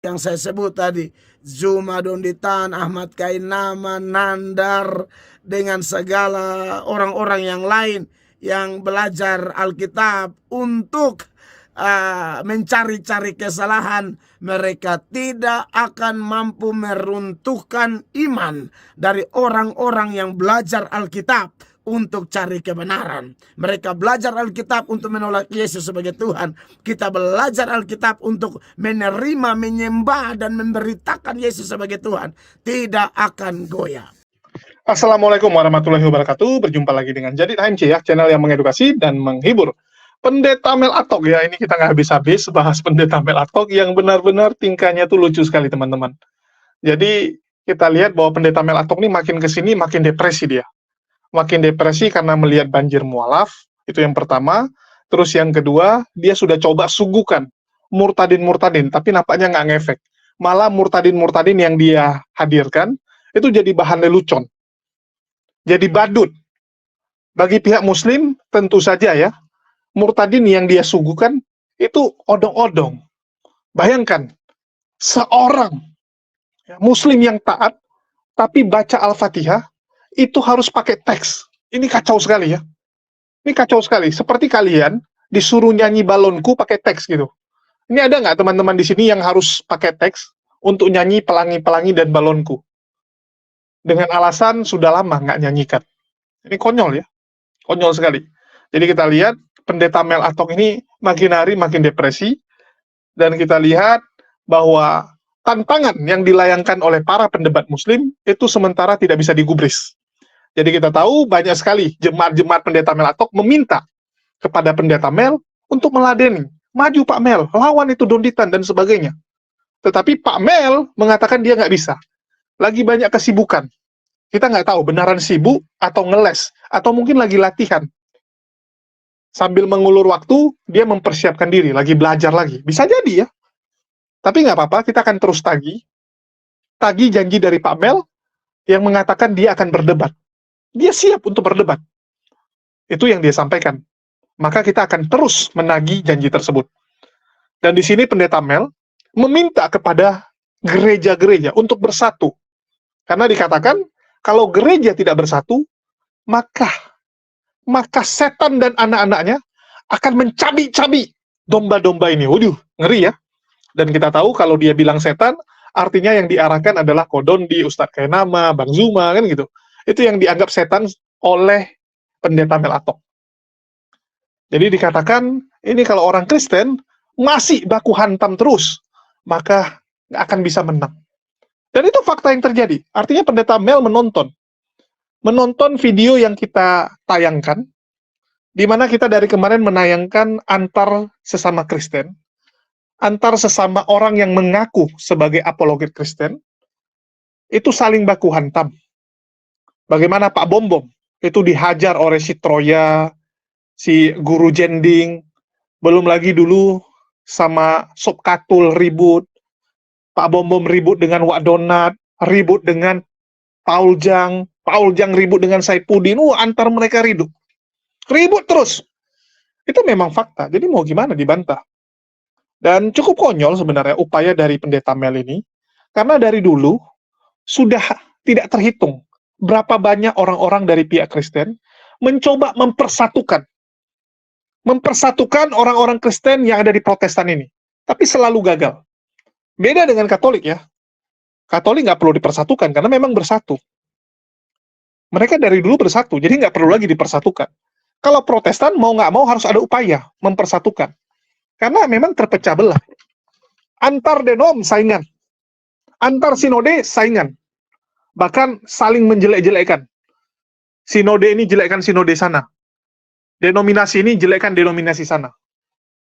yang saya sebut tadi, Zuma Donditan, Ahmad Kainama, Nandar, dengan segala orang-orang yang lain yang belajar Alkitab untuk mencari-cari kesalahan, mereka tidak akan mampu meruntuhkan iman dari orang-orang yang belajar Alkitab untuk cari kebenaran. Mereka belajar Alkitab untuk menolak Yesus sebagai Tuhan. Kita belajar Alkitab untuk menerima, menyembah, dan memberitakan Yesus sebagai Tuhan. Tidak akan goyah. Assalamualaikum warahmatullahi wabarakatuh. Berjumpa lagi dengan Jadi HMC ya, channel yang mengedukasi dan menghibur. Pendeta Mel Atok ya, ini kita nggak habis-habis bahas Pendeta Mel Atok yang benar-benar tingkahnya tuh lucu sekali teman-teman. Jadi kita lihat bahwa Pendeta Mel Atok ini makin kesini makin depresi dia. Makin depresi karena melihat banjir mualaf, itu yang pertama. Terus yang kedua, dia sudah coba suguhkan murtadin-murtadin, tapi nampaknya nggak ngefek. Malah murtadin-murtadin yang dia hadirkan, itu jadi bahan lelucon. Jadi badut. Bagi pihak muslim, tentu saja ya, murtadin yang dia suguhkan, itu odong-odong. Bayangkan, seorang muslim yang taat, tapi baca Al-Fatihah, itu harus pakai teks. Ini kacau sekali ya. Ini kacau sekali. Seperti kalian disuruh nyanyi balonku pakai teks gitu. Ini ada nggak teman-teman di sini yang harus pakai teks untuk nyanyi pelangi-pelangi dan balonku? Dengan alasan sudah lama nggak nyanyikan. Ini konyol ya. Konyol sekali. Jadi kita lihat Pendeta Mel Atok ini makin hari makin depresi. Dan kita lihat bahwa tantangan yang dilayangkan oleh para pendebat muslim itu sementara tidak bisa digubris. Jadi kita tahu banyak sekali jemaat-jemaat Pendeta Mel Atok meminta kepada Pendeta Mel untuk meladeni. Maju Pak Mel, lawan itu Donditan dan sebagainya. Tetapi Pak Mel mengatakan dia nggak bisa. Lagi banyak kesibukan. Kita nggak tahu benaran sibuk atau ngeles, atau mungkin lagi latihan. Sambil mengulur waktu, dia mempersiapkan diri, lagi belajar lagi. Bisa jadi ya. Tapi nggak apa-apa, kita akan terus tagih. Tagih janji dari Pak Mel yang mengatakan dia akan berdebat. Dia siap untuk berdebat. Itu yang dia sampaikan. Maka kita akan terus menagih janji tersebut. Dan di sini Pendeta Mel meminta kepada gereja-gereja untuk bersatu. Karena dikatakan, kalau gereja tidak bersatu, maka setan dan anak-anaknya akan mencabik-cabik domba-domba ini. Waduh, ngeri ya. Dan kita tahu kalau dia bilang setan, artinya yang diarahkan adalah Kodondi, Ustadz Kainama, Bang Zuma, kan gitu. Itu yang dianggap setan oleh Pendeta Mel Atok. Jadi dikatakan, ini kalau orang Kristen masih baku hantam terus, maka nggak akan bisa menang. Dan itu fakta yang terjadi. Artinya Pendeta Mel menonton video yang kita tayangkan, di mana kita dari kemarin menayangkan antar sesama Kristen, antar sesama orang yang mengaku sebagai apologet Kristen, itu saling baku hantam. Bagaimana Pak Bom Bom itu dihajar oleh si Troya, si Guru Jending, belum lagi dulu sama Sob Katul ribut, Pak Bom Bom ribut dengan Wak Donat, ribut dengan Paul Jang ribut dengan Saipudin, antar mereka ribut terus. Itu memang fakta, jadi mau gimana dibantah. Dan cukup konyol sebenarnya upaya dari Pendeta Mel ini, karena dari dulu sudah tidak terhitung berapa banyak orang-orang dari pihak Kristen mencoba mempersatukan orang-orang Kristen yang ada di Protestan ini. Tapi selalu gagal. Beda dengan Katolik ya. Katolik nggak perlu dipersatukan karena memang bersatu. Mereka dari dulu bersatu, jadi nggak perlu lagi dipersatukan. Kalau Protestan mau nggak mau harus ada upaya mempersatukan. Karena memang terpecah belah. Antar denom saingan. Antar sinode saingan. Bahkan saling menjelek-jelekan. Sinode ini jelekkan sinode sana. Denominasi ini jelekkan denominasi sana.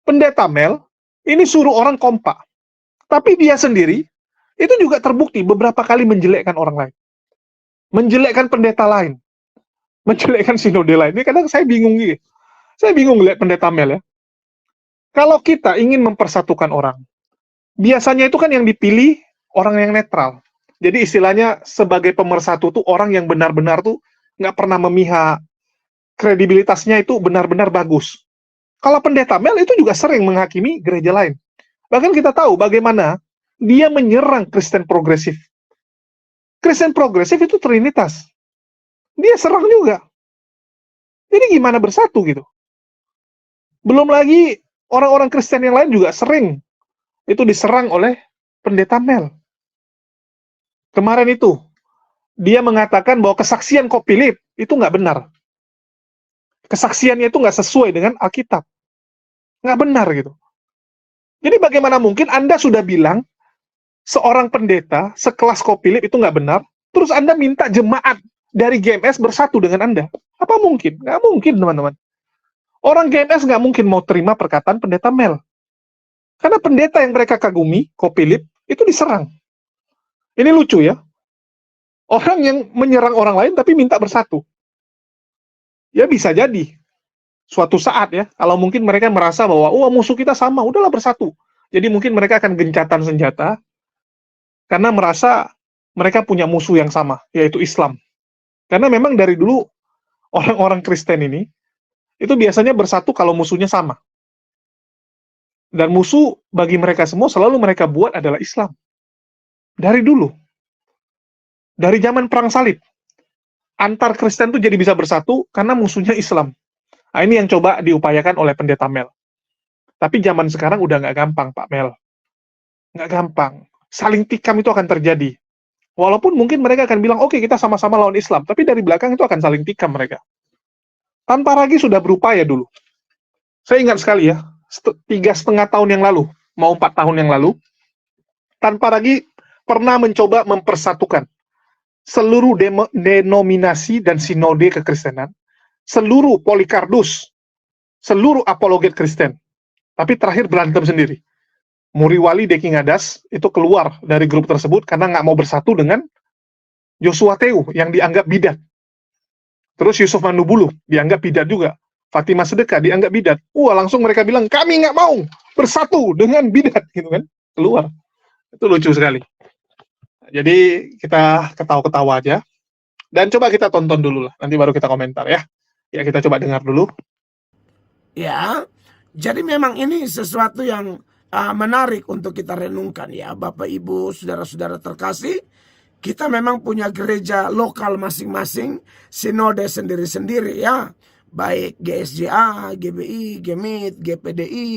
Pendeta Mel ini suruh orang kompak. Tapi dia sendiri itu juga terbukti beberapa kali menjelekkan orang lain. Menjelekkan pendeta lain. Menjelekkan sinode lain. Ini kadang saya bingung gitu. Saya bingung lihat Pendeta Mel ya. Kalau kita ingin mempersatukan orang, biasanya itu kan yang dipilih orang yang netral. Jadi istilahnya sebagai pemersatu tuh orang yang benar-benar tuh nggak pernah memihak, kredibilitasnya itu benar-benar bagus. Kalau Pendeta Mel itu juga sering menghakimi gereja lain. Bahkan kita tahu bagaimana dia menyerang Kristen progresif. Kristen progresif itu Trinitas. Dia serang juga. Jadi gimana bersatu gitu? Belum lagi orang-orang Kristen yang lain juga sering itu diserang oleh pendeta Mel. Kemarin itu, dia mengatakan bahwa kesaksian Kopilip itu nggak benar. Kesaksiannya itu nggak sesuai dengan Alkitab. Nggak benar gitu. Jadi bagaimana mungkin Anda sudah bilang seorang pendeta sekelas Kopilip itu nggak benar, terus Anda minta jemaat dari GMS bersatu dengan Anda? Apa mungkin? Nggak mungkin, teman-teman. Orang GMS nggak mungkin mau terima perkataan pendeta Mel. Karena pendeta yang mereka kagumi, Kopilip, itu diserang. Ini lucu ya. Orang yang menyerang orang lain tapi minta bersatu. Ya bisa jadi. Suatu saat ya, kalau mungkin mereka merasa bahwa, musuh kita sama, udahlah bersatu. Jadi mungkin mereka akan gencatan senjata, karena merasa mereka punya musuh yang sama, yaitu Islam. Karena memang dari dulu, orang-orang Kristen ini, itu biasanya bersatu kalau musuhnya sama. Dan musuh bagi mereka semua selalu mereka buat adalah Islam. Dari dulu. Dari zaman Perang Salib. Antar Kristen itu jadi bisa bersatu karena musuhnya Islam. Nah, ini yang coba diupayakan oleh pendeta Mel. Tapi zaman sekarang udah nggak gampang, Pak Mel. Nggak gampang. Saling tikam itu akan terjadi. Walaupun mungkin mereka akan bilang, oke, kita sama-sama lawan Islam. Tapi dari belakang itu akan saling tikam mereka. Tanpa Ragi sudah berupaya dulu. Saya ingat sekali ya, 3,5 tahun yang lalu, mau 4 tahun yang lalu, Tanpa Ragi pernah mencoba mempersatukan seluruh denominasi dan sinode kekristenan, seluruh polikardus, seluruh apologet Kristen. Tapi terakhir berantem sendiri. Muriwali Deki Ngadas itu keluar dari grup tersebut karena nggak mau bersatu dengan Joshua Teu yang dianggap bidat. Terus Yusuf Manubulu dianggap bidat juga. Fatimah Sedekah dianggap bidat. Langsung mereka bilang, kami nggak mau bersatu dengan bidat, gitu kan. Keluar. Itu lucu sekali. Jadi kita ketawa-ketawa aja. Dan coba kita tonton dulu lah. Nanti baru kita komentar ya. Ya, kita coba dengar dulu. Ya, jadi memang ini sesuatu yang menarik untuk kita renungkan ya, Bapak Ibu, saudara-saudara terkasih. Kita memang punya gereja lokal masing-masing, sinode sendiri-sendiri ya. Baik GSJA, GBI, GMIT, GPDI,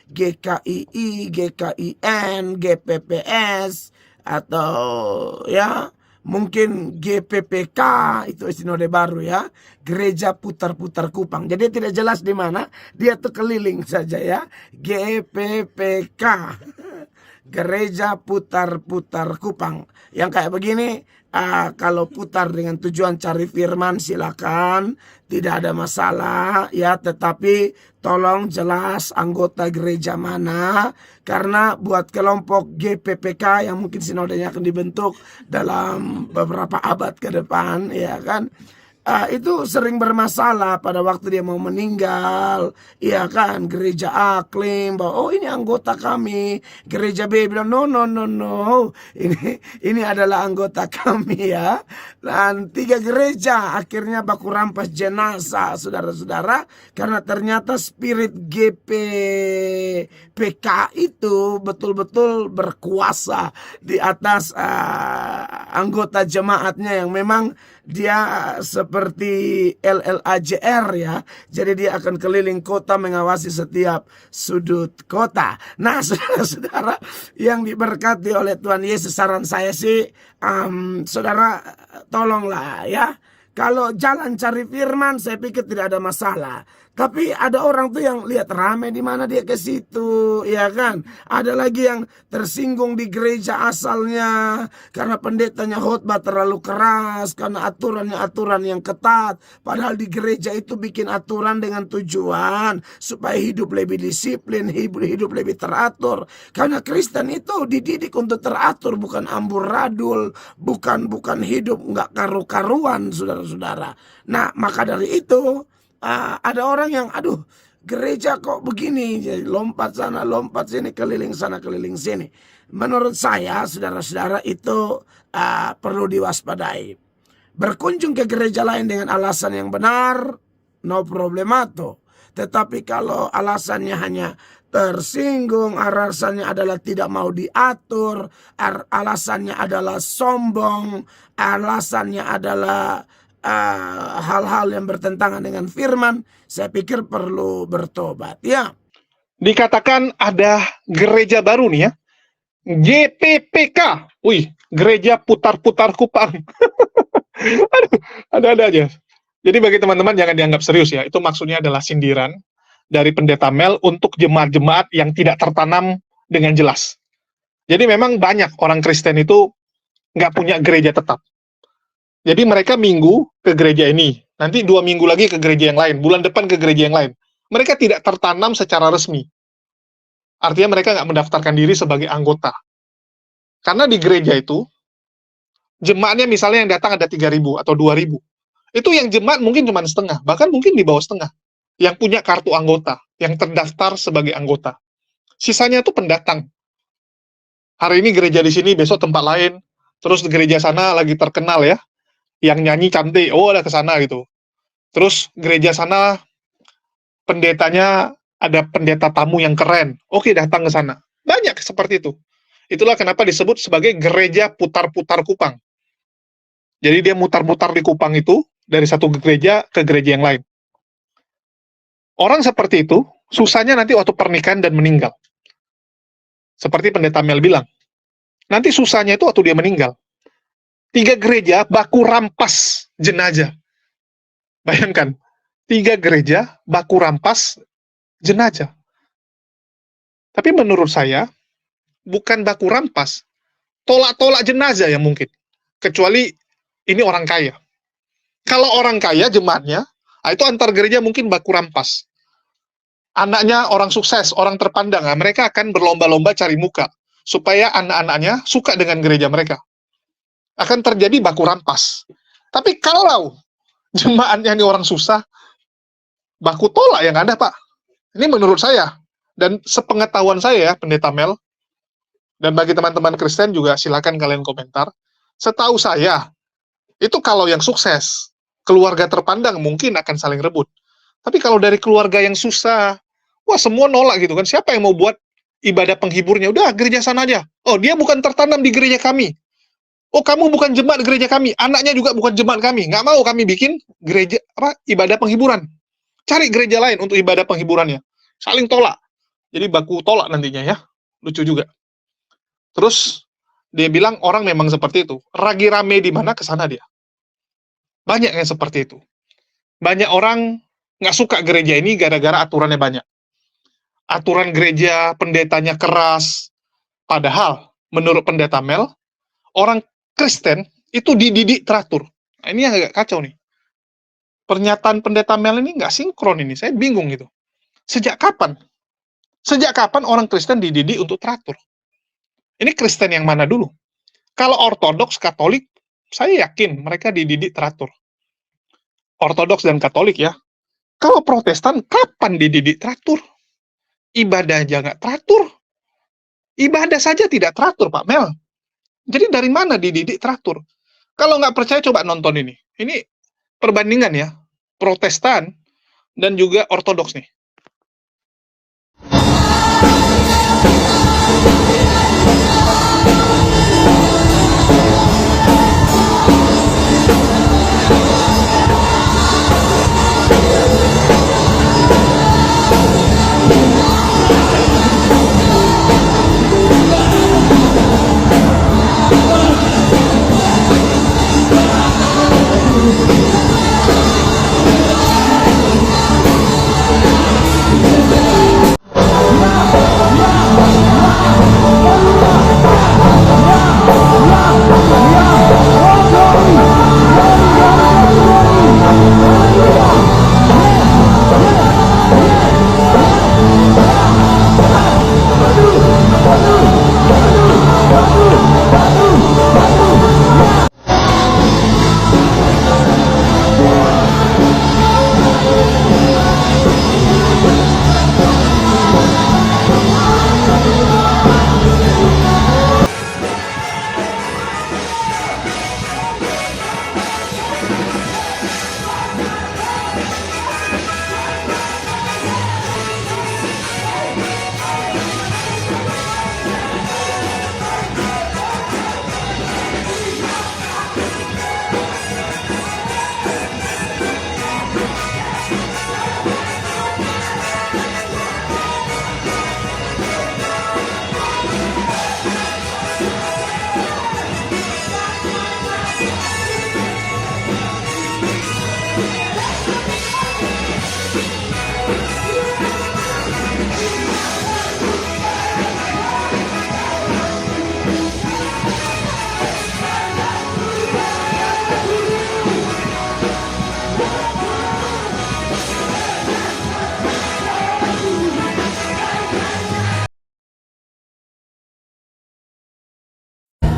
GKII, GKIN, GPPS, atau ya mungkin GPPK, itu sinode baru ya, gereja putar-putar Kupang. Jadi tidak jelas di mana, dia tuh keliling saja ya. GPPK, gereja putar-putar Kupang. Yang kayak begini, kalau putar dengan tujuan cari firman silakan, tidak ada masalah ya, tetapi tolong jelas anggota gereja mana, karena buat kelompok GPPK yang mungkin sinodenya akan dibentuk dalam beberapa abad ke depan ya kan, itu sering bermasalah pada waktu dia mau meninggal, ya kan. Gereja A klaim bahwa ini anggota kami, gereja B bilang no, ini adalah anggota kami ya. Dan 3 gereja akhirnya baku rampas jenazah, saudara-saudara, karena ternyata spirit GPPK itu betul-betul berkuasa di atas anggota jemaatnya yang memang dia seperti LLAJR ya. Jadi dia akan keliling kota mengawasi setiap sudut kota. Nah, saudara-saudara yang diberkati oleh Tuhan Yesus, saran saya sih, saudara tolonglah ya. Kalau jalan cari firman, saya pikir tidak ada masalah. Tapi ada orang tuh yang lihat rame di mana dia ke situ, ya kan? Ada lagi yang tersinggung di gereja asalnya karena pendetanya khotbah terlalu keras, karena aturan yang ketat. Padahal di gereja itu bikin aturan dengan tujuan supaya hidup lebih disiplin, hidup lebih teratur. Karena Kristen itu dididik untuk teratur, bukan amburadul, bukan hidup nggak karu-karuan, saudara-saudara. Nah, maka dari itu ada orang yang gereja kok begini, jadi lompat sana lompat sini, keliling sana keliling sini. Menurut saya, saudara-saudara, itu perlu diwaspadai. Berkunjung ke gereja lain dengan alasan yang benar, no problemato. Tetapi kalau alasannya hanya tersinggung, alasannya adalah tidak mau diatur, alasannya adalah sombong, alasannya adalah hal-hal yang bertentangan dengan firman, saya pikir perlu bertobat. Ya, Dikatakan ada gereja baru nih ya, GPPK. Wih, gereja putar-putar kupang. Aduh, ada-ada aja. Jadi bagi teman-teman jangan dianggap serius ya. Itu maksudnya adalah sindiran dari pendeta Mel untuk jemaat-jemaat yang tidak tertanam dengan jelas. Jadi memang banyak orang Kristen itu nggak punya gereja tetap. Jadi mereka minggu ke gereja ini, nanti 2 minggu lagi ke gereja yang lain, bulan depan ke gereja yang lain. Mereka tidak tertanam secara resmi. Artinya mereka nggak mendaftarkan diri sebagai anggota. Karena di gereja itu, jemaatnya misalnya yang datang ada 3.000 atau 2.000. Itu yang jemaat mungkin cuma setengah, bahkan mungkin di bawah setengah. Yang punya kartu anggota, yang terdaftar sebagai anggota. Sisanya itu pendatang. Hari ini gereja di sini, besok tempat lain. Terus gereja sana lagi terkenal ya. Yang nyanyi cantik, oh ada ke sana gitu. Terus gereja sana, pendetanya ada pendeta tamu yang keren. Oke, datang ke sana. Banyak seperti itu. Itulah kenapa disebut sebagai gereja putar-putar kupang. Jadi dia mutar-mutar di Kupang itu, dari satu gereja ke gereja yang lain. Orang seperti itu, susahnya nanti waktu pernikahan dan meninggal. Seperti pendeta Mel bilang. Nanti susahnya itu waktu dia meninggal. 3 gereja baku rampas jenazah. Bayangkan, 3 gereja baku rampas jenazah. Tapi menurut saya, bukan baku rampas, tolak-tolak jenazah yang mungkin. Kecuali ini orang kaya. Kalau orang kaya jemaatnya, itu antar gereja mungkin baku rampas. Anaknya orang sukses, orang terpandang, mereka akan berlomba-lomba cari muka supaya anak-anaknya suka dengan gereja mereka. Akan terjadi baku rampas. Tapi kalau jemaatnya ini orang susah, baku tolak yang ada, Pak. Ini menurut saya. Dan sepengetahuan saya ya, Pendeta Mel, dan bagi teman-teman Kristen juga silakan kalian komentar. Setahu saya, itu kalau yang sukses, keluarga terpandang mungkin akan saling rebut. Tapi kalau dari keluarga yang susah, wah semua nolak gitu kan. Siapa yang mau buat ibadah penghiburnya? Udah, gereja sana aja. Oh, dia bukan tertanam di gereja kami. Oh, kamu bukan jemaat gereja kami. Anaknya juga bukan jemaat kami. Nggak mau kami bikin gereja ibadah penghiburan. Cari gereja lain untuk ibadah penghiburannya. Saling tolak. Jadi baku tolak nantinya ya. Lucu juga. Terus dia bilang orang memang seperti itu. Ragi rame di mana kesana dia. Banyak yang seperti itu. Banyak orang nggak suka gereja ini gara-gara aturannya banyak. Aturan gereja, pendetanya keras. Padahal, menurut pendeta Mel, orang Kristen itu dididik teratur. Nah, ini yang agak kacau nih. Pernyataan pendeta Mel ini nggak sinkron ini. Saya bingung gitu. Sejak kapan? Sejak kapan orang Kristen dididik untuk teratur? Ini Kristen yang mana dulu? Kalau Ortodoks, Katolik, saya yakin mereka dididik teratur. Ortodoks dan Katolik ya. Kalau Protestan, kapan dididik teratur? Ibadah aja nggak teratur. Ibadah saja tidak teratur, Pak Mel. Jadi dari mana dididik teratur? Kalau nggak percaya, coba nonton ini. Ini perbandingan ya, Protestan dan juga Ortodoks nih.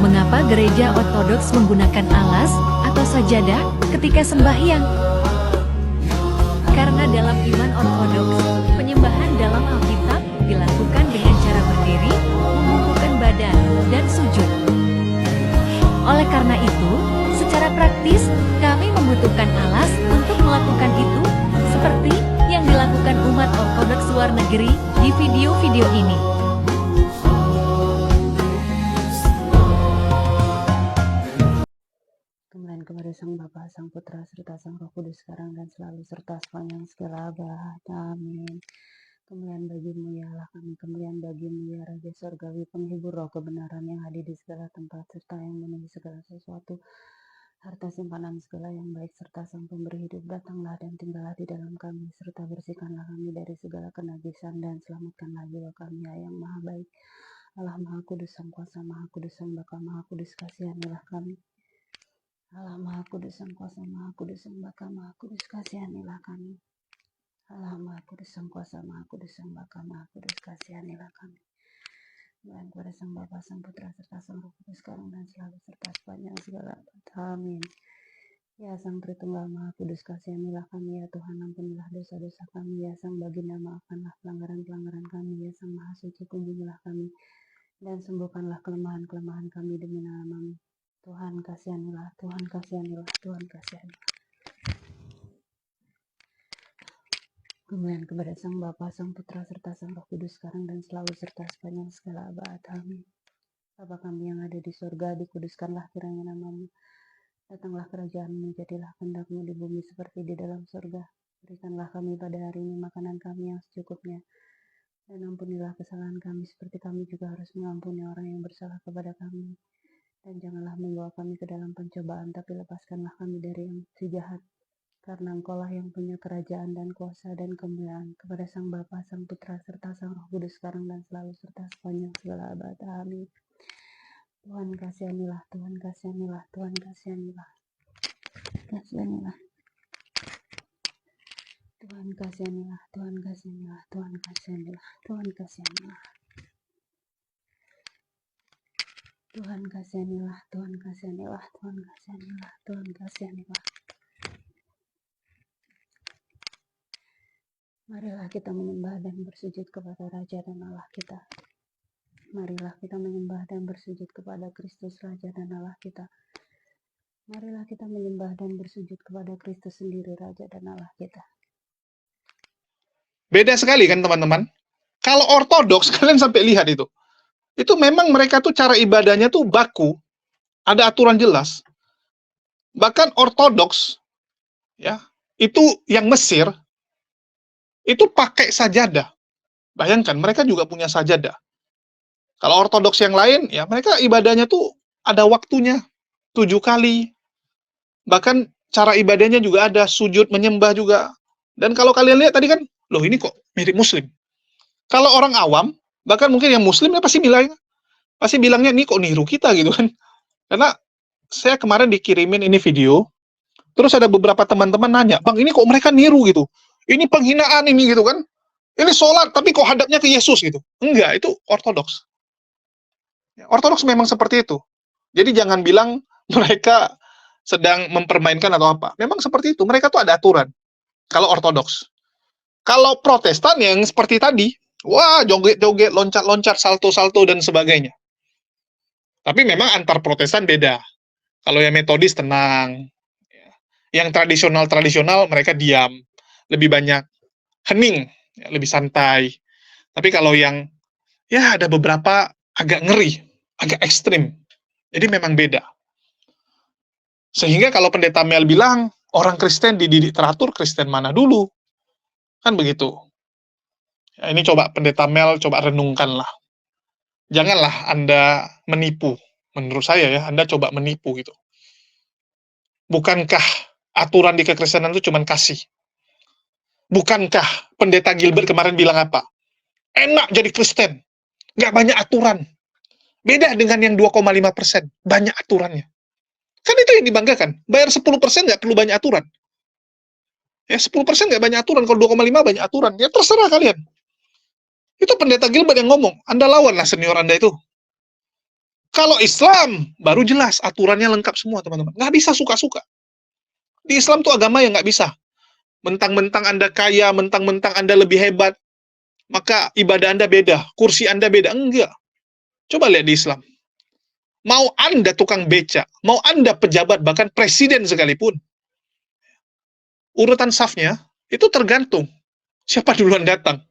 Mengapa gereja ortodoks menggunakan alas atau sajadah ketika sembahyang? Karena dalam iman ortodoks, penyembahan dalam Alkitab dilakukan dengan cara berdiri, membungkukkan badan, dan sujud. Oleh karena itu, secara praktis, kami membutuhkan alas untuk melakukan itu, seperti yang dilakukan umat ortodoks luar negeri di video-video ini. Kemuliaan kepada Sang Bapa, Sang Putra, serta Sang Roh Kudus sekarang dan selalu serta sepanjang segala abad. Amin. Kemuliaan bagimu ya Allah kami, kemuliaan bagimu ya Raja Surgawi, penghibur roh kebenaran yang hadir di segala tempat, serta yang memenuhi segala sesuatu, harta simpanan segala yang baik, serta Sang Pemberi hidup, datanglah dan tinggallah di dalam kami, serta bersihkanlah kami dari segala kenajisan, dan selamatkanlah jiwa kami ya yang maha baik. Allah Maha Kudus, Sang Kuasa, Maha Kudus, Sang Bapa, Maha Kudus, kasihanilah kami. Allah Maha Kudus, Sang Kuasa, Maha Kudus, Sang Bapa, Maha Kudus, kasihanilah kami. Allah Maha Kudus, Sang Kuasa, Maha Kudus, Sang Bapa, Maha Kudus, kasihanilah kami. Dan kepada Sang Bapa, Sang Putra, serta Sang Roh Kudus sekarang dan selalu serta sepanjang segala abad. Amin. Ya Sang Tritunggal Maha Kudus, kasihanilah kami ya Tuhan, ampunilah dosa-dosa kami ya Sang Baginda, maafkanlah pelanggaran-pelanggaran kami ya Sang Maha Suci, kunjungilah kami dan sembuhkanlah kelemahan-kelemahan kami demi nama-Mu. Tuhan kasihanilah, Tuhan kasihanilah, Tuhan kasihanilah. Kemuliaan kepada Sang Bapa, Sang Putra, serta Sang Roh Kudus sekarang dan selalu serta sepanjang segala abad. Amin. Bapa kami yang ada di surga, dikuduskanlah kiranya nama-Mu. Datanglah kerajaan-Mu, jadilah kehendak-Mu di bumi seperti di dalam surga. Berikanlah kami pada hari ini makanan kami yang secukupnya. Dan ampunilah kesalahan kami seperti kami juga harus mengampuni orang yang bersalah kepada kami. Dan janganlah membawa kami ke dalam pencobaan, tapi lepaskanlah kami dari yang si jahat. Karena Engkaulah yang punya kerajaan dan kuasa dan kemuliaan, kepada Sang Bapa, Sang Putra, serta Sang Roh Kudus sekarang dan selalu serta sepanjang segala abad. Amin. Tuhan kasihanilah, Tuhan kasihanilah, Tuhan kasihanilah. Kasihanilah. Tuhan kasihanilah, Tuhan kasihanilah, Tuhan kasihanilah, Tuhan kasihanilah. Tuhan kasihanilah, Tuhan kasihanilah, Tuhan kasihanilah, Tuhan kasihanilah. Marilah kita menyembah dan bersujud kepada Raja dan Allah kita. Marilah kita menyembah dan bersujud kepada Kristus Raja dan Allah kita. Marilah kita menyembah dan bersujud kepada Kristus sendiri Raja dan Allah kita. Beda sekali kan teman-teman? Kalau ortodoks, kalian sampai lihat itu. Itu memang mereka tuh cara ibadahnya tuh baku. Ada aturan jelas. Bahkan ortodoks, ya, itu yang Mesir, itu pakai sajadah. Bayangkan, mereka juga punya sajadah. Kalau ortodoks yang lain, ya mereka ibadahnya tuh ada waktunya, 7 kali. Bahkan cara ibadahnya juga ada, sujud, menyembah juga. Dan kalau kalian lihat tadi kan, loh ini kok mirip Muslim. Kalau orang awam, bahkan mungkin yang Muslim, ya pasti bilangnya, ini kok niru kita gitu kan. Karena saya kemarin dikirimin ini video, terus ada beberapa teman-teman nanya, Bang, ini kok mereka niru gitu? Ini penghinaan ini gitu kan. Ini sholat, tapi kok hadapnya ke Yesus gitu. Enggak, itu ortodoks. Ortodoks memang seperti itu. Jadi jangan bilang mereka sedang mempermainkan atau apa. Memang seperti itu. Mereka tuh ada aturan. Kalau ortodoks. Kalau Protestan yang seperti tadi, wah joget-joget, loncat-loncat, salto-salto, dan sebagainya. Tapi memang antar Protestan beda. Kalau yang Metodis tenang. Yang tradisional-tradisional mereka diam. Lebih banyak hening, lebih santai. Tapi kalau yang, ya ada beberapa agak ngeri, agak ekstrim. Jadi memang beda. Sehingga kalau Pendeta Mel bilang, orang Kristen dididik teratur, Kristen mana dulu? Kan begitu. Ya, ini coba Pendeta Mel, coba renungkanlah. Janganlah Anda menipu. Menurut saya ya, Anda coba menipu gitu. Bukankah aturan di kekristenan itu cuma kasih? Bukankah Pendeta Gilbert kemarin bilang apa? Enak jadi Kristen, nggak banyak aturan. Beda dengan yang 2,5%, banyak aturannya. Kan itu yang dibanggakan. Bayar 10% nggak perlu banyak aturan. Ya 10% nggak banyak aturan, kalau 2,5 banyak aturan. Ya terserah kalian. Itu Pendeta Gilbert yang ngomong, Anda lawanlah senior Anda itu. Kalau Islam, baru jelas, aturannya lengkap semua, teman-teman. Nggak bisa suka-suka. Di Islam tuh agama yang nggak bisa. Mentang-mentang Anda kaya, mentang-mentang Anda lebih hebat, maka ibadah Anda beda, kursi Anda beda. Enggak. Coba lihat di Islam. Mau Anda tukang beca, mau Anda pejabat, bahkan presiden sekalipun, urutan safnya, itu tergantung siapa duluan datang.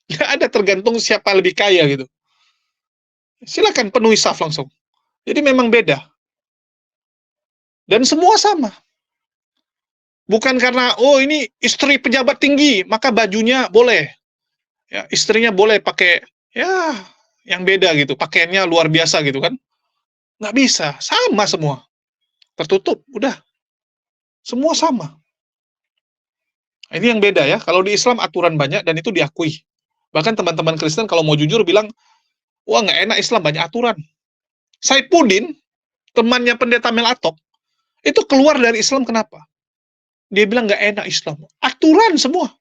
Nggak ada tergantung siapa lebih kaya gitu. Silakan penuhi saf langsung. Jadi memang beda. Dan semua sama. Bukan karena, oh ini istri pejabat tinggi, maka bajunya boleh. Ya, istrinya boleh pakai, ya, yang beda gitu. Pakaiannya luar biasa gitu kan. Nggak bisa. Sama semua. Tertutup. Udah. Semua sama. Ini yang beda ya. Kalau di Islam aturan banyak dan itu diakui. Bahkan teman-teman Kristen kalau mau jujur bilang, wah nggak enak Islam, banyak aturan. Saipudin, temannya pendeta Mel Atok, itu keluar dari Islam kenapa? Dia bilang nggak enak Islam. Aturan semua.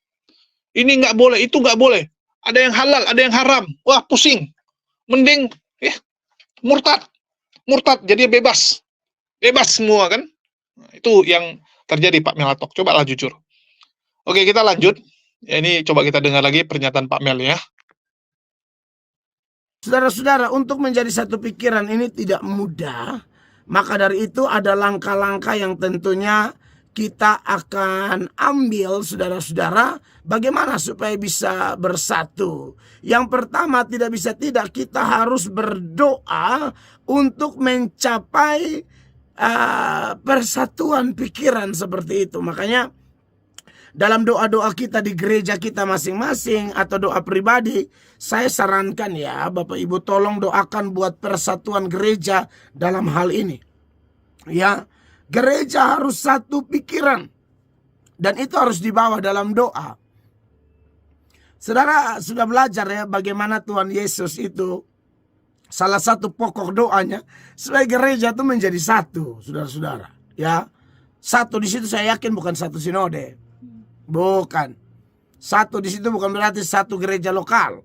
Ini nggak boleh, itu nggak boleh. Ada yang halal, ada yang haram. Wah pusing. Mending ya murtad. Murtad, jadi bebas. Bebas semua kan. Nah, itu yang terjadi Pak Mel Atok. Coba lah jujur. Oke, kita lanjut. Ya, ini coba kita dengar lagi pernyataan Pak Mel ya. Saudara-saudara, untuk menjadi satu pikiran ini tidak mudah. Maka dari itu ada langkah-langkah yang tentunya kita akan ambil, saudara-saudara, bagaimana supaya bisa bersatu. Yang pertama, tidak bisa tidak, kita harus berdoa untuk mencapai persatuan pikiran seperti itu. Makanya dalam doa-doa kita di gereja kita masing-masing atau doa pribadi, saya sarankan ya Bapak Ibu tolong doakan buat persatuan gereja dalam hal ini. Ya, gereja harus satu pikiran dan itu harus dibawa dalam doa. Saudara sudah belajar ya bagaimana Tuhan Yesus itu salah satu pokok doanya supaya gereja itu menjadi satu, saudara-saudara. Ya, satu di situ saya yakin bukan satu sinode. Bukan. Satu di situ bukan berarti satu gereja lokal.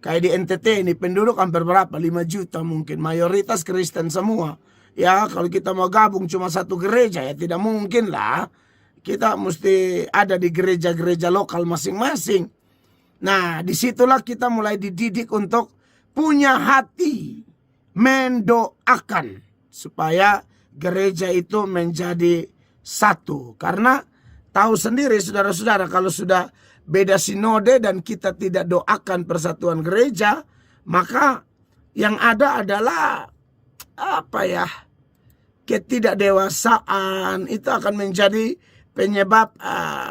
Kayak di NTT ini penduduk hampir berapa? 5 juta mungkin. Mayoritas Kristen semua. Ya kalau kita mau gabung cuma satu gereja ya tidak mungkin lah. Kita mesti ada di gereja-gereja lokal masing-masing. Nah disitulah kita mulai dididik untuk punya hati mendoakan. Supaya gereja itu menjadi satu. Karena tahu sendiri saudara-saudara kalau sudah beda sinode dan kita tidak doakan persatuan gereja, maka yang ada adalah apa ya? Ketidakdewasaan itu akan menjadi penyebab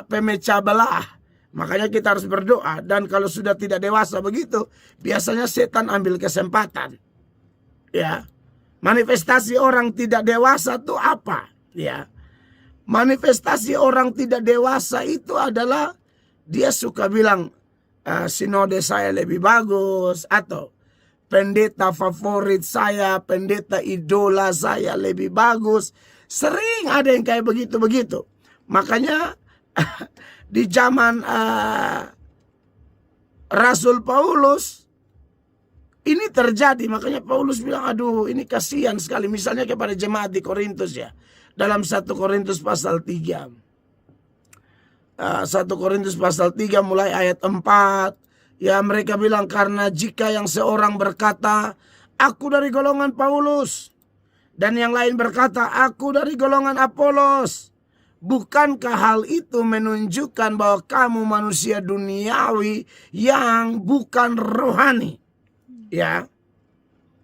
pemecah belah. Makanya kita harus berdoa dan kalau sudah tidak dewasa begitu, biasanya setan ambil kesempatan. Ya. Manifestasi orang tidak dewasa itu apa? Ya. Manifestasi orang tidak dewasa itu adalah dia suka bilang sinode saya lebih bagus atau pendeta favorit saya, pendeta idola saya lebih bagus. Sering ada yang kayak begitu-begitu. Makanya di zaman Rasul Paulus ini terjadi. Makanya Paulus bilang aduh ini kasihan sekali. Misalnya kepada jemaat di Korintus ya. Dalam 1 Korintus pasal 3. 1 Korintus pasal 3 mulai ayat 4. Ya mereka bilang karena jika yang seorang berkata aku dari golongan Paulus. Dan yang lain berkata aku dari golongan Apolos. Bukankah hal itu menunjukkan bahwa kamu manusia duniawi yang bukan rohani? Ya.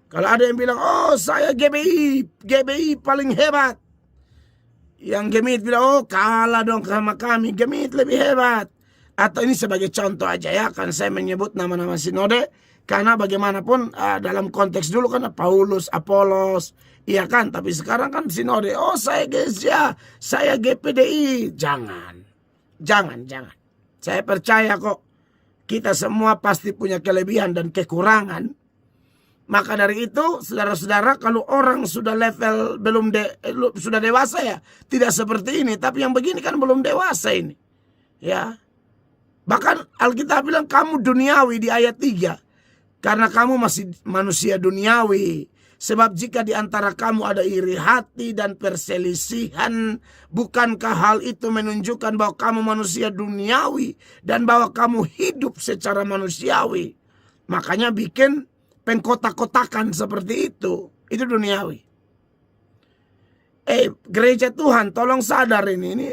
Kalau ada yang bilang oh saya GBI paling hebat. Yang Gemit bilang, oh kalah dong sama kami, Gemit lebih hebat. Atau ini sebagai contoh aja ya, kan saya menyebut nama-nama sinode. Karena bagaimanapun dalam konteks dulu kan Paulus, Apolos, iya kan. Tapi sekarang kan sinode, oh saya GSA, saya GPDI. Jangan. Saya percaya kok, kita semua pasti punya kelebihan dan kekurangan. Maka dari itu, saudara-saudara, kalau orang sudah level sudah dewasa ya, tidak seperti ini. Tapi yang begini kan belum dewasa ini. Ya. Bahkan Alkitab bilang kamu duniawi di ayat 3. Karena kamu masih manusia duniawi. Sebab jika di antara kamu ada iri hati dan perselisihan, bukankah hal itu menunjukkan bahwa kamu manusia duniawi dan bahwa kamu hidup secara manusiawi? Makanya bikin pengkotak-kotakan seperti itu duniawi. Gereja Tuhan, tolong sadar ini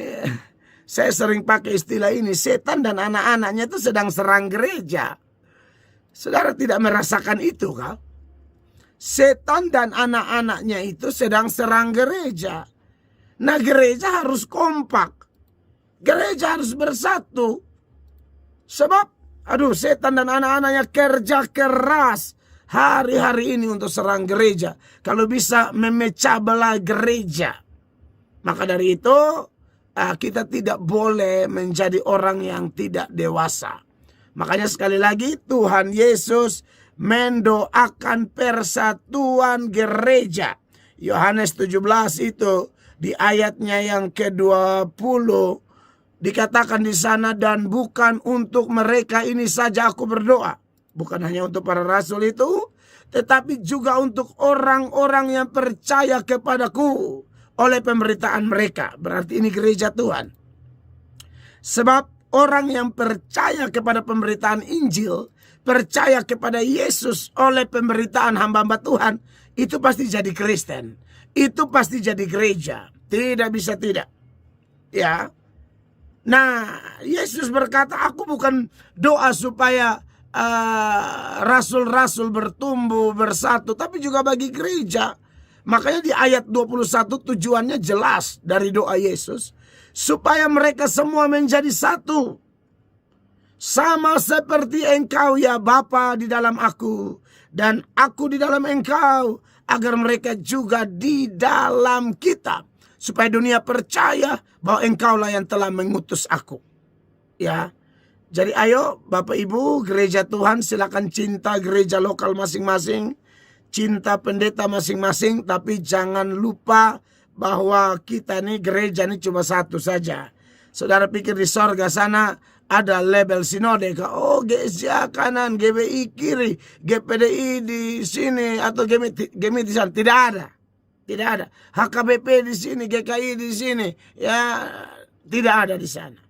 saya sering pakai istilah ini, setan dan anak-anaknya itu sedang serang gereja. Saudara tidak merasakan itu kah? Setan dan anak-anaknya itu sedang serang gereja. Nah, gereja harus kompak. Gereja harus bersatu. Sebab, setan dan anak-anaknya kerja keras hari-hari ini untuk serang gereja. Kalau bisa memecah belah gereja. Maka dari itu, kita tidak boleh menjadi orang yang tidak dewasa. Makanya sekali lagi Tuhan Yesus mendoakan persatuan gereja. Yohanes 17 itu di ayatnya yang ke-20 dikatakan di sana, dan bukan untuk mereka ini saja aku berdoa. Bukan hanya untuk para rasul itu, tetapi juga untuk orang-orang yang percaya kepadaku oleh pemberitaan mereka. Berarti ini gereja Tuhan. Sebab orang yang percaya kepada pemberitaan Injil, percaya kepada Yesus oleh pemberitaan hamba-hamba Tuhan, itu pasti jadi Kristen. Itu pasti jadi gereja. Tidak bisa tidak. Ya. Nah, Yesus berkata, aku bukan doa supaya rasul-rasul bertumbuh bersatu, tapi juga bagi gereja. Makanya di ayat 21 tujuannya jelas dari doa Yesus, supaya mereka semua menjadi satu. Sama seperti engkau ya Bapa di dalam aku, dan aku di dalam engkau, agar mereka juga di dalam kita, supaya dunia percaya bahwa engkaulah yang telah mengutus aku. Ya. Jadi ayo Bapak Ibu, gereja Tuhan, silakan cinta gereja lokal masing-masing, cinta pendeta masing-masing, tapi jangan lupa bahwa kita nih gereja ini cuma satu saja. Saudara pikir di sorga sana ada label sinode, oh GSA kanan, GBI kiri, GPDI di sini atau GMI di sana? Tidak ada, tidak ada. HKBP di sini, GKI di sini, ya tidak ada di sana.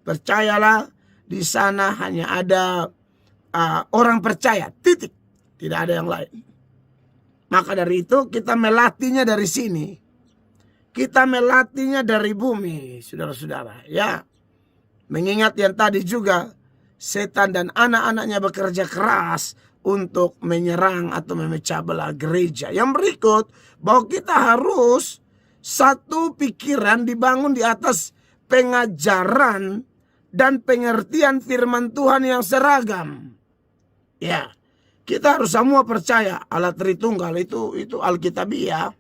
Percayalah, di sana hanya ada orang percaya, titik, tidak ada yang lain. Maka dari itu kita melatihnya dari sini. Kita melatihnya dari bumi, saudara-saudara. Ya, mengingat yang tadi juga, setan dan anak-anaknya bekerja keras untuk menyerang atau memecah belah gereja. Yang berikut, bahwa kita harus satu pikiran dibangun di atas pengajaran dan pengertian firman Tuhan yang seragam. Ya, kita harus semua percaya Allah Tritunggal itu Alkitabiah.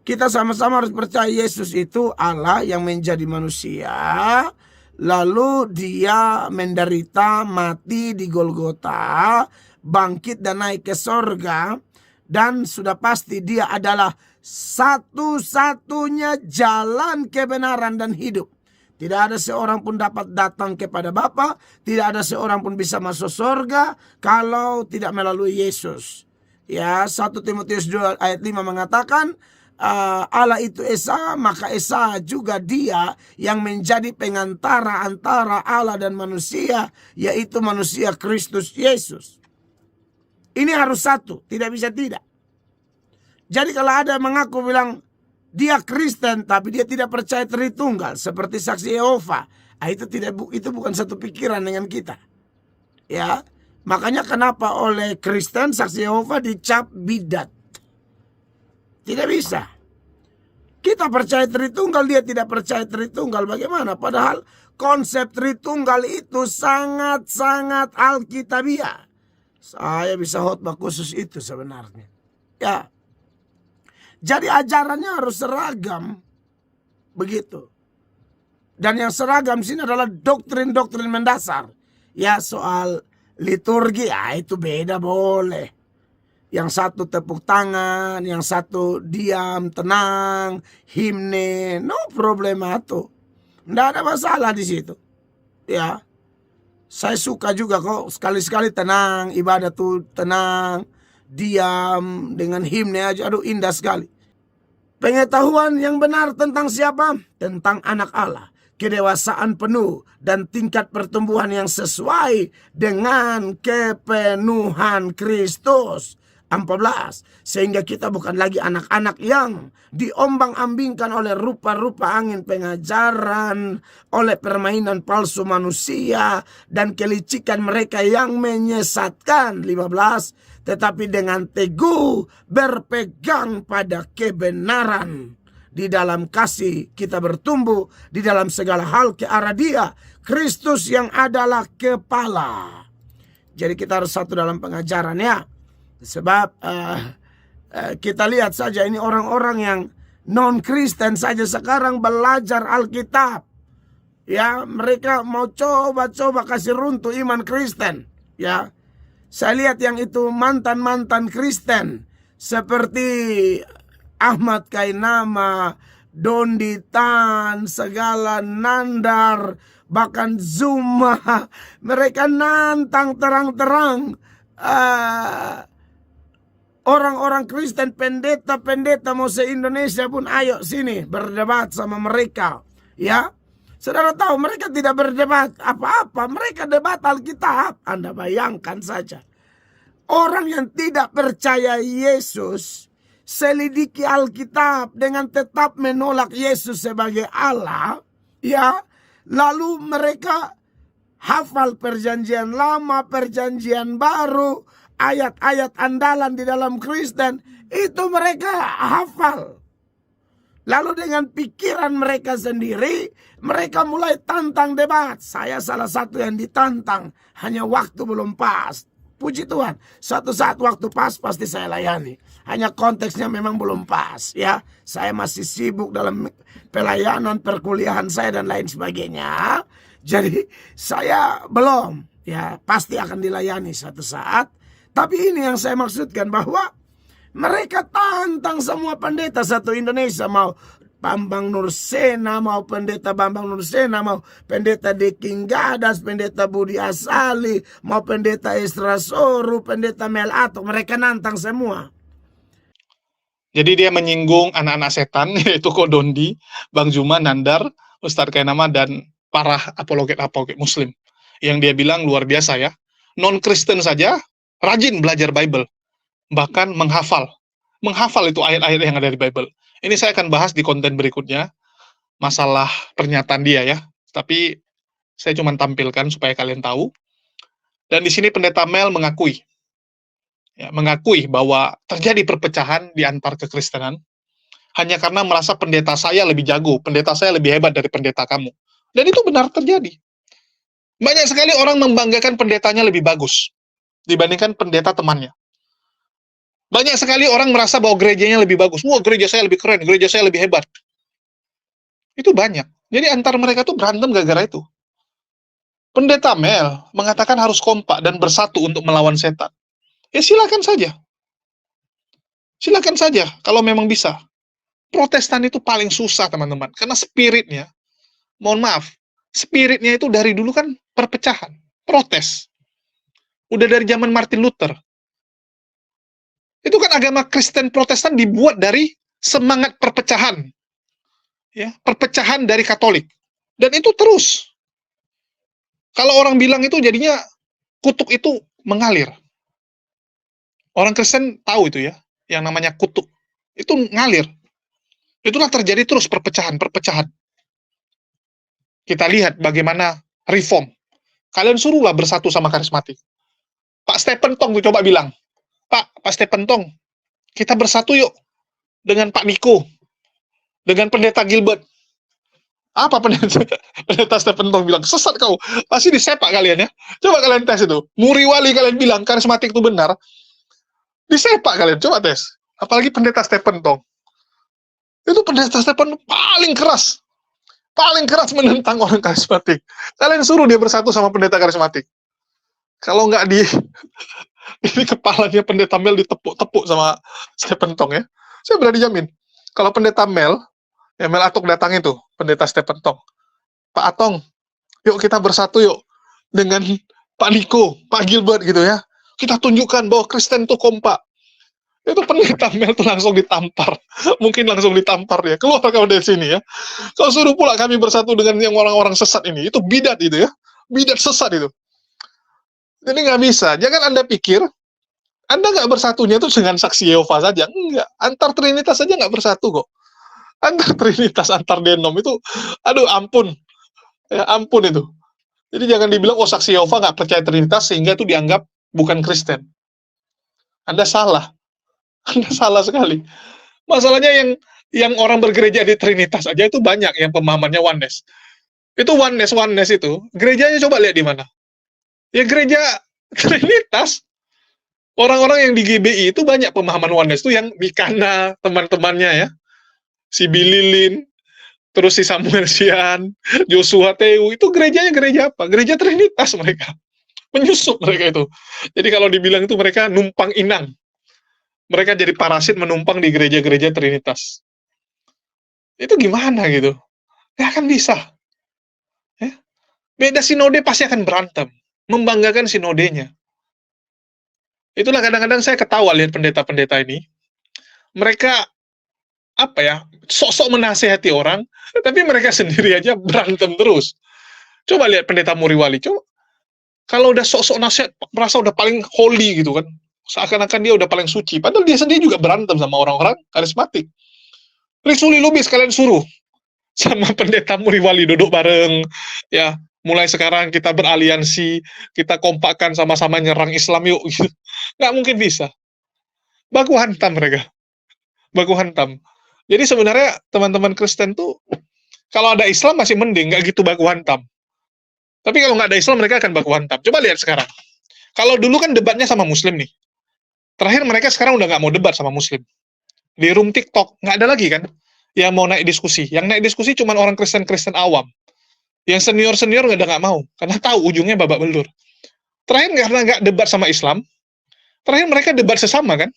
Kita sama-sama harus percaya Yesus itu Allah yang menjadi manusia, lalu dia menderita, mati di Golgota, bangkit dan naik ke sorga, dan sudah pasti dia adalah satu-satunya jalan kebenaran dan hidup. Tidak ada seorang pun dapat datang kepada Bapa, tidak ada seorang pun bisa masuk sorga kalau tidak melalui Yesus. Ya, 1 Timotius 2 ayat 5 mengatakan, Allah itu Esa, maka Esa juga dia yang menjadi pengantara antara Allah dan manusia, yaitu manusia Kristus Yesus. Ini harus satu, tidak bisa tidak. Jadi kalau ada mengaku bilang dia Kristen tapi dia tidak percaya Tritunggal seperti saksi Yehova, itu bukan satu pikiran dengan kita. Ya, makanya kenapa oleh Kristen saksi Yehova dicap bidat? Tidak bisa. Kita percaya Tritunggal, dia tidak percaya Tritunggal. Bagaimana? Padahal konsep Tritunggal itu sangat-sangat Alkitabiah. Saya bisa khotbah khusus itu sebenarnya. Ya. Jadi ajarannya harus seragam. Begitu. Dan yang seragam sini adalah doktrin-doktrin mendasar. Ya, soal liturgi, itu beda boleh. Yang satu tepuk tangan, yang satu diam, tenang, himne, no problema tuh. Nggak ada masalah di situ. Ya. Saya suka juga kok sekali-sekali tenang, ibadah tuh tenang, diam dengan himne aja, aduh indah sekali. Pengetahuan yang benar tentang siapa? Tentang anak Allah. Kedewasaan penuh dan tingkat pertumbuhan yang sesuai dengan kepenuhan Kristus. 14. Sehingga kita bukan lagi anak-anak yang diombang-ambingkan oleh rupa-rupa angin pengajaran, oleh permainan palsu manusia, dan kelicikan mereka yang menyesatkan. 15. Tetapi dengan teguh berpegang pada kebenaran. Di dalam kasih kita bertumbuh di dalam segala hal ke arah Dia, Kristus yang adalah kepala. Jadi kita harus satu dalam pengajaran ya. Sebab kita lihat saja ini orang-orang yang non-Kristen saja sekarang belajar Alkitab. Ya, mereka mau coba-coba kasih runtuh iman Kristen. Ya, saya lihat yang itu mantan-mantan Kristen seperti Ahmad Kainama, Dondi Tan, segala Nandar, bahkan Zuma. Mereka nantang terang-terang orang-orang Kristen, pendeta-pendeta mau se-Indonesia pun ayo sini berdebat sama mereka. Ya, saudara tahu mereka tidak berdebat apa-apa, mereka debat Alkitab. Anda bayangkan saja. Orang yang tidak percaya Yesus selidiki Alkitab dengan tetap menolak Yesus sebagai Allah, ya, lalu mereka hafal perjanjian lama, perjanjian baru, ayat-ayat andalan di dalam Kristen, itu mereka hafal. Lalu dengan pikiran mereka sendiri, mereka mulai tantang debat. Saya salah satu yang ditantang, hanya waktu belum pas. Puji Tuhan, suatu saat waktu pas pasti saya layani. Hanya konteksnya memang belum pas ya. Saya masih sibuk dalam pelayanan, perkuliahan saya dan lain sebagainya. Jadi saya belum ya, pasti akan dilayani suatu saat. Tapi ini yang saya maksudkan, bahwa mereka tantang semua pendeta satu Indonesia, mau Bambang Nursena, mau pendeta Bambang Nursena, mau pendeta Deking Gadas, pendeta Budi Asali, mau pendeta Esra Soru, pendeta Mel Atok, mereka nantang semua. Jadi dia menyinggung anak-anak setan, yaitu Kodondi, Bang Zuma, Nandar, Ustadz Kainama, dan para apologet-apologet Muslim. Yang dia bilang luar biasa ya. Non-Kristen saja rajin belajar Bible, bahkan menghafal. Menghafal itu ayat-ayat yang ada di Bible. Ini saya akan bahas di konten berikutnya, masalah pernyataan dia ya. Tapi saya cuma tampilkan supaya kalian tahu. Dan di sini pendeta Mel mengakui, ya, mengakui bahwa terjadi perpecahan di antar kekristenan hanya karena merasa pendeta saya lebih jago, pendeta saya lebih hebat dari pendeta kamu. Dan itu benar terjadi. Banyak sekali orang membanggakan pendetanya lebih bagus dibandingkan pendeta temannya. Banyak sekali orang merasa bahwa gerejanya lebih bagus. Wah, gereja saya lebih keren, gereja saya lebih hebat. Itu banyak. Jadi antar mereka tuh berantem gara-gara itu. Pendeta Mel mengatakan harus kompak dan bersatu untuk melawan setan. Ya silakan saja. Silakan saja kalau memang bisa. Protestan itu paling susah, teman-teman. Karena spiritnya, mohon maaf, spiritnya itu dari dulu kan perpecahan, protes. Udah dari zaman Martin Luther. Itu kan agama Kristen Protestan dibuat dari semangat perpecahan. Ya, perpecahan dari Katolik. Dan itu terus. Kalau orang bilang itu jadinya kutuk itu mengalir. Orang Kristen tahu itu ya, yang namanya kutuk. Itu ngalir. Itulah terjadi terus perpecahan-perpecahan. Kita lihat bagaimana reform. Kalian suruhlah bersatu sama karismatik. Pak Stephen Tong tuh coba bilang, Pak Stephen Tong, kita bersatu yuk dengan Pak Niko, dengan pendeta Gilbert. Apa pendeta Stephen Tong bilang? Sesat kau, pasti disepak kalian ya. Coba kalian tes itu. Muri wali kalian bilang karismatik itu benar, disepak kalian, coba tes. Apalagi pendeta Stephen Tong. Itu pendeta Stephen paling keras menentang orang karismatik. Kalian suruh dia bersatu sama pendeta karismatik. Kalau nggak ini kepalanya pendeta Mel ditepuk-tepuk sama Stephen Tong ya. Saya berani jamin. Kalau pendeta Mel, ya Mel Atok datang itu, pendeta Stephen Tong. Pak Atong, yuk kita bersatu yuk. dengan Pak Niko, Pak Gilbert gitu ya. Kita tunjukkan bahwa Kristen itu kompak. Itu pendeta Mel tuh langsung ditampar. Mungkin langsung ditampar ya. Keluar kamu dari sini ya. Kalau suruh pula kami bersatu dengan yang orang-orang sesat ini. Itu bidat itu ya. Bidat sesat itu. Jadi nggak bisa. Jangan Anda pikir Anda nggak bersatunya itu dengan saksi Yehova saja. Enggak. Antar Trinitas saja nggak bersatu kok. Antar Trinitas, antar Denom itu, aduh ampun. Ya ampun itu. Jadi jangan dibilang, oh saksi Yehova nggak percaya Trinitas sehingga itu dianggap bukan Kristen. Anda salah. Anda salah sekali. Masalahnya yang orang bergereja di Trinitas aja itu banyak yang pemahamannya oneness. Itu oneness itu. Gerejanya coba lihat di mana. Ya gereja Trinitas. Orang-orang yang di GBI itu banyak pemahaman oneness itu yang Mikana, teman-temannya ya. Si Bililin, terus si Samuel Sian, Joshua Teu, itu gerejanya gereja apa? Gereja Trinitas mereka. Menyusup mereka itu. Jadi kalau dibilang itu mereka numpang inang. Mereka jadi parasit menumpang di gereja-gereja Trinitas. Itu gimana gitu? Gak akan bisa. Ya. Beda sinode pasti akan berantem. Membanggakan sinodenya. Itulah kadang-kadang saya ketawa lihat pendeta-pendeta ini. Mereka, apa ya, sok-sok menasehati orang, tapi mereka sendiri aja berantem terus. Coba lihat pendeta Muriwali, coba. Kalau udah sok-sok nasihat, merasa udah paling holy gitu kan. Seakan-akan dia udah paling suci. Padahal dia sendiri juga berantem sama orang-orang karismatik. Risuli Lubis kalian suruh sama pendeta Muriwali duduk bareng. Ya, mulai sekarang kita beraliansi, kita kompakkan sama-sama nyerang Islam yuk. Nggak mungkin bisa. Baku hantam mereka. Baku hantam. Jadi sebenarnya teman-teman Kristen tuh, kalau ada Islam masih mending, nggak gitu baku hantam. Tapi kalau nggak ada Islam, mereka akan baku hantam. Coba lihat sekarang. Kalau dulu kan debatnya sama Muslim nih. Terakhir mereka sekarang udah nggak mau debat sama Muslim. Di room TikTok, nggak ada lagi kan yang mau naik diskusi. Yang naik diskusi cuma orang Kristen-Kristen awam. Yang senior-senior nggak mau, karena tahu ujungnya babak belur. Terakhir karena nggak debat sama Islam, terakhir mereka debat sesama kan.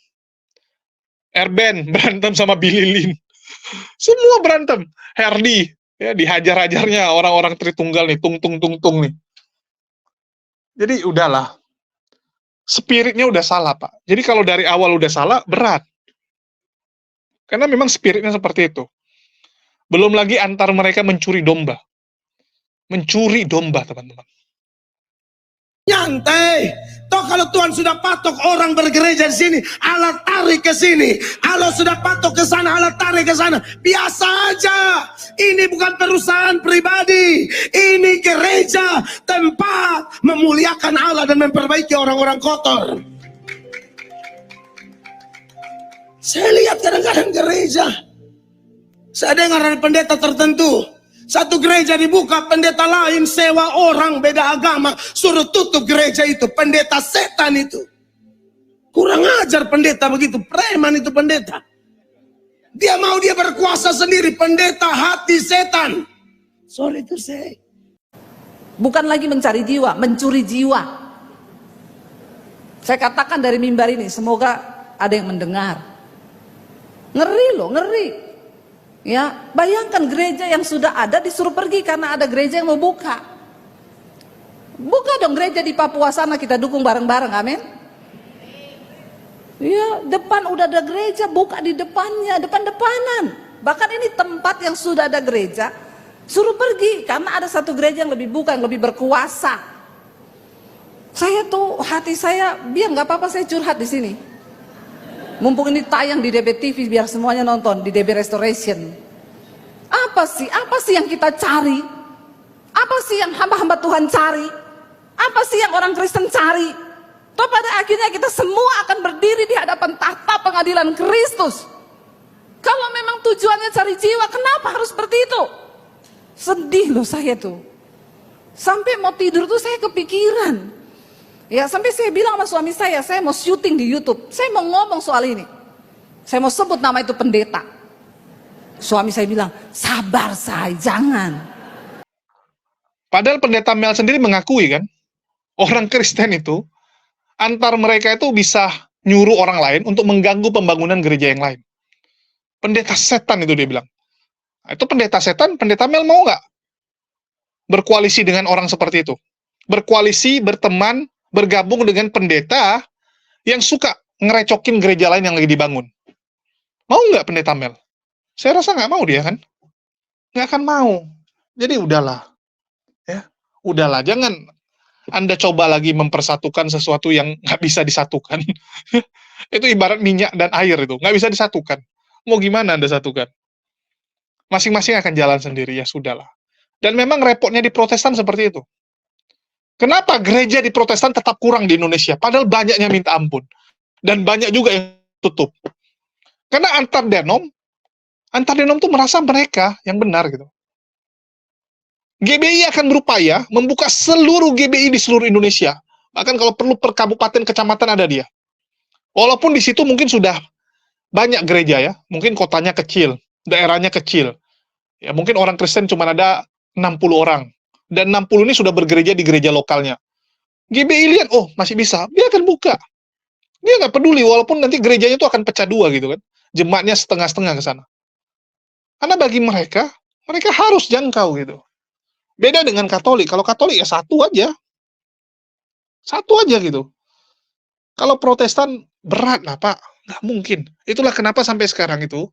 Erben berantem sama Bililin. Semua berantem. Herdi, ya dihajar-hajarnya orang-orang Tritunggal nih, tung nih. Jadi udahlah. Spiritnya udah salah, Pak. Jadi kalau dari awal udah salah, berat. Karena memang spiritnya seperti itu. Belum lagi antar mereka mencuri domba. Mencuri domba, teman-teman. Nyantai. Toh kalau Tuhan sudah patok orang bergereja di sini, Allah tarik ke sini. Allah sudah patok ke sana, Allah tarik ke sana. Biasa aja. Ini bukan perusahaan pribadi. Ini gereja, tempat memuliakan Allah dan memperbaiki orang-orang kotor. Saya lihat kadang-kadang gereja. Saya dengar dari pendeta tertentu. Satu gereja dibuka, pendeta lain sewa orang beda agama, suruh tutup gereja itu. Pendeta setan itu. Kurang ajar pendeta begitu, preman itu pendeta. Dia mau dia berkuasa sendiri, pendeta hati setan. Sorry to say. Bukan lagi mencari jiwa, mencuri jiwa. Saya katakan dari mimbar ini, semoga ada yang mendengar. Ngeri loh, ngeri. Ya, bayangkan gereja yang sudah ada disuruh pergi karena ada gereja yang mau buka. Buka dong gereja di Papua sana, kita dukung bareng-bareng, amin. Ya, depan udah ada gereja, buka di depannya, depan-depanan. Bahkan ini tempat yang sudah ada gereja, suruh pergi karena ada satu gereja yang lebih buka, yang lebih berkuasa. Saya tuh hati saya, biar nggak apa-apa saya curhat di sini. Mumpung ini tayang di DB TV biar semuanya nonton di DB Restoration. Apa sih yang kita cari? Apa sih yang hamba-hamba Tuhan cari? Apa sih yang orang Kristen cari? Toh pada akhirnya kita semua akan berdiri di hadapan tahta pengadilan Kristus. Kalau memang tujuannya cari jiwa, kenapa harus seperti itu? Sedih loh saya tuh. Sampai mau tidur tuh saya kepikiran. Ya sampai saya bilang sama suami saya mau syuting di YouTube. Saya mau ngomong soal ini. Saya mau sebut nama itu pendeta. Suami saya bilang, sabar say, jangan. Padahal pendeta Mel sendiri mengakui kan, orang Kristen itu, antar mereka itu bisa nyuruh orang lain untuk mengganggu pembangunan gereja yang lain. Pendeta setan itu dia bilang. Itu pendeta setan, pendeta Mel mau nggak berkoalisi dengan orang seperti itu? berkoalisi, berteman, bergabung dengan pendeta yang suka ngerecokin gereja lain yang lagi dibangun. Mau nggak pendeta Mel? Saya rasa nggak mau dia kan? Nggak akan mau. Jadi udahlah. Ya, udahlah. Jangan Anda coba lagi mempersatukan sesuatu yang nggak bisa disatukan. Itu ibarat minyak dan air itu. Nggak bisa disatukan. Mau gimana Anda satukan? Masing-masing akan jalan sendiri. Ya sudahlah. Dan memang repotnya di Protestan seperti itu. Kenapa gereja di Protestan tetap kurang di Indonesia? Padahal banyaknya minta ampun. Dan banyak juga yang tutup. Karena antar denom tuh merasa mereka yang benar gitu. GBI akan berupaya membuka seluruh GBI di seluruh Indonesia. Bahkan kalau perlu per kabupaten, kecamatan ada dia. Walaupun di situ mungkin sudah banyak gereja ya. Mungkin kotanya kecil, daerahnya kecil. Ya, mungkin orang Kristen cuma ada 60 orang. Dan 60 ini sudah bergereja di gereja lokalnya. GBI lihat, oh masih bisa, dia akan buka. Dia nggak peduli, walaupun nanti gerejanya itu akan pecah dua gitu kan. Jemaatnya setengah-setengah ke sana. Karena bagi mereka harus jangkau gitu. Beda dengan Katolik. Kalau Katolik ya satu aja. Satu aja gitu. Kalau Protestan berat lah Pak. Nggak mungkin. Itulah kenapa sampai sekarang itu,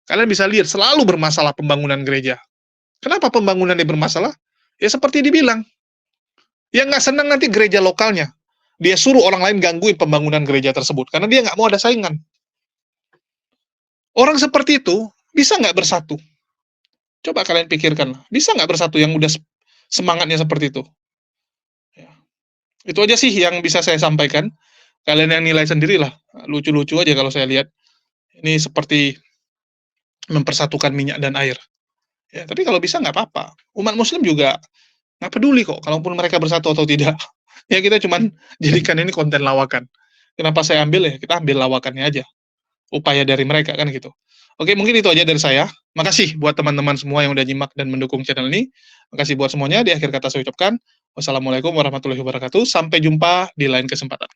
kalian bisa lihat selalu bermasalah pembangunan gereja. Kenapa pembangunannya bermasalah? Ya seperti dibilang. Yang nggak senang nanti gereja lokalnya. Dia suruh orang lain gangguin pembangunan gereja tersebut. Karena dia nggak mau ada saingan. Orang seperti itu bisa nggak bersatu? Coba kalian pikirkan. Bisa nggak bersatu yang udah semangatnya seperti itu? Ya. Itu aja sih yang bisa saya sampaikan. Kalian yang nilai sendirilah. Lucu-lucu aja kalau saya lihat. Ini seperti mempersatukan minyak dan air. Ya, tapi kalau bisa nggak apa-apa. Umat Muslim juga nggak peduli kok, kalaupun mereka bersatu atau tidak. Ya kita cuman jadikan ini konten lawakan. Kenapa saya ambil ya? Kita ambil lawakannya aja. Upaya dari mereka kan gitu. Oke, mungkin itu aja dari saya. Makasih buat teman-teman semua yang udah nyimak dan mendukung channel ini. Makasih buat semuanya. Di akhir kata saya ucapkan wassalamualaikum warahmatullahi wabarakatuh. Sampai jumpa di lain kesempatan.